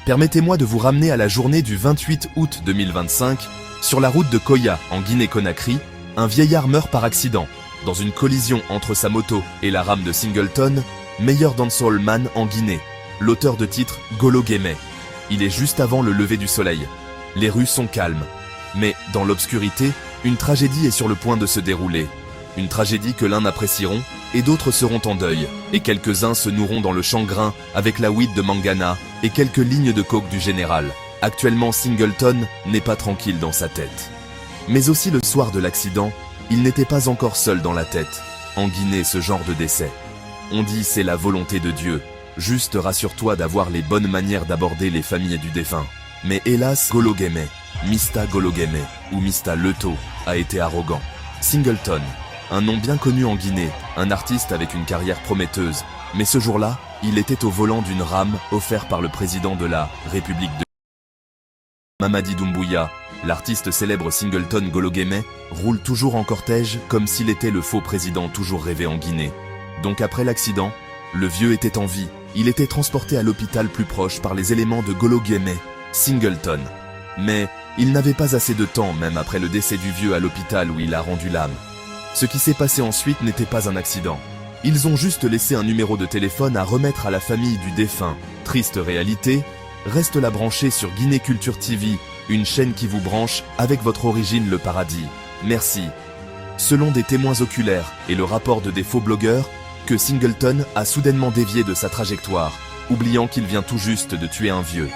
Permettez-moi de vous ramener à la journée du 28 août 2025. Sur la route de Koya, en Guinée-Conakry, un vieillard meurt par accident, dans une collision entre sa moto et la rame de Singleton, meilleur dancehall man en Guinée. L'auteur de titre Golo Guémé. Il est juste avant le lever du soleil. Les rues sont calmes. Mais, dans l'obscurité, une tragédie est sur le point de se dérouler. Une tragédie que l'un apprécieront, et d'autres seront en deuil, et quelques-uns se nourront dans le chagrin avec la weed de Mangana et quelques lignes de coke du général. Actuellement, Singleton n'est pas tranquille dans sa tête. Mais aussi le soir de l'accident, il n'était pas encore seul dans la tête. En Guinée, ce genre de décès, on dit c'est la volonté de Dieu. Juste rassure-toi d'avoir les bonnes manières d'aborder les familles du défunt. Mais hélas, Golo Guémé, Mista Golo Guémé, ou Mista Leto, a été arrogant. Singleton, un nom bien connu en Guinée, un artiste avec une carrière prometteuse. Mais ce jour-là, il était au volant d'une rame offerte par le président de la République de Mamadi Doumbouya. L'artiste célèbre Singleton Golo Guémé roule toujours en cortège comme s'il était le faux président toujours rêvé en Guinée. Donc après l'accident, le vieux était en vie. Il était transporté à l'hôpital plus proche par les éléments de Golo Guémé, Singleton. Mais il n'avait pas assez de temps même après le décès du vieux à l'hôpital où il a rendu l'âme. Ce qui s'est passé ensuite n'était pas un accident. Ils ont juste laissé un numéro de téléphone à remettre à la famille du défunt. Triste réalité, reste la brancher sur Guinée Culture TV, une chaîne qui vous branche avec votre origine le paradis. Merci. Selon des témoins oculaires et le rapport de des faux blogueurs, que Singleton a soudainement dévié de sa trajectoire, oubliant qu'il vient tout juste de tuer un vieux.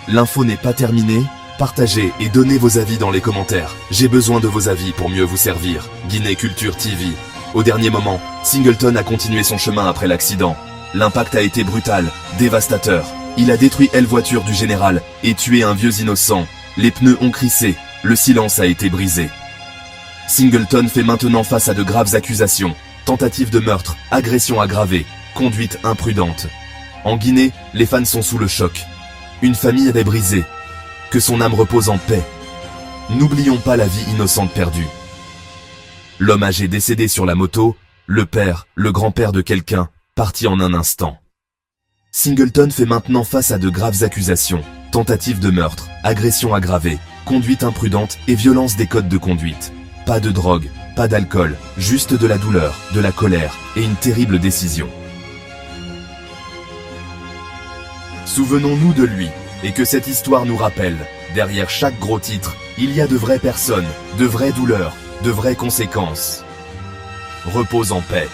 L'info n'est pas terminée, partagez et donnez vos avis dans les commentaires. J'ai besoin de vos avis pour mieux vous servir. Guinée Culture TV. Au dernier moment, Singleton a continué son chemin après l'accident. L'impact a été brutal, dévastateur. Il a détruit la voiture du général et tué un vieux innocent. Les pneus ont crissé, le silence a été brisé. Singleton fait maintenant face à de graves accusations. Tentative de meurtre, agression aggravée, conduite imprudente. En Guinée, les fans sont sous le choc. Une famille est brisée. Que son âme repose en paix. N'oublions pas la vie innocente perdue. L'homme âgé décédé sur la moto, le père, le grand-père de quelqu'un, parti en un instant. Singleton fait maintenant face à de graves accusations. Tentative de meurtre, agression aggravée, conduite imprudente et violence des codes de conduite. Pas de drogue, pas d'alcool, juste de la douleur, de la colère et une terrible décision. Souvenons-nous de lui, et que cette histoire nous rappelle, derrière chaque gros titre, il y a de vraies personnes, de vraies douleurs, de vraies conséquences. Repose en paix.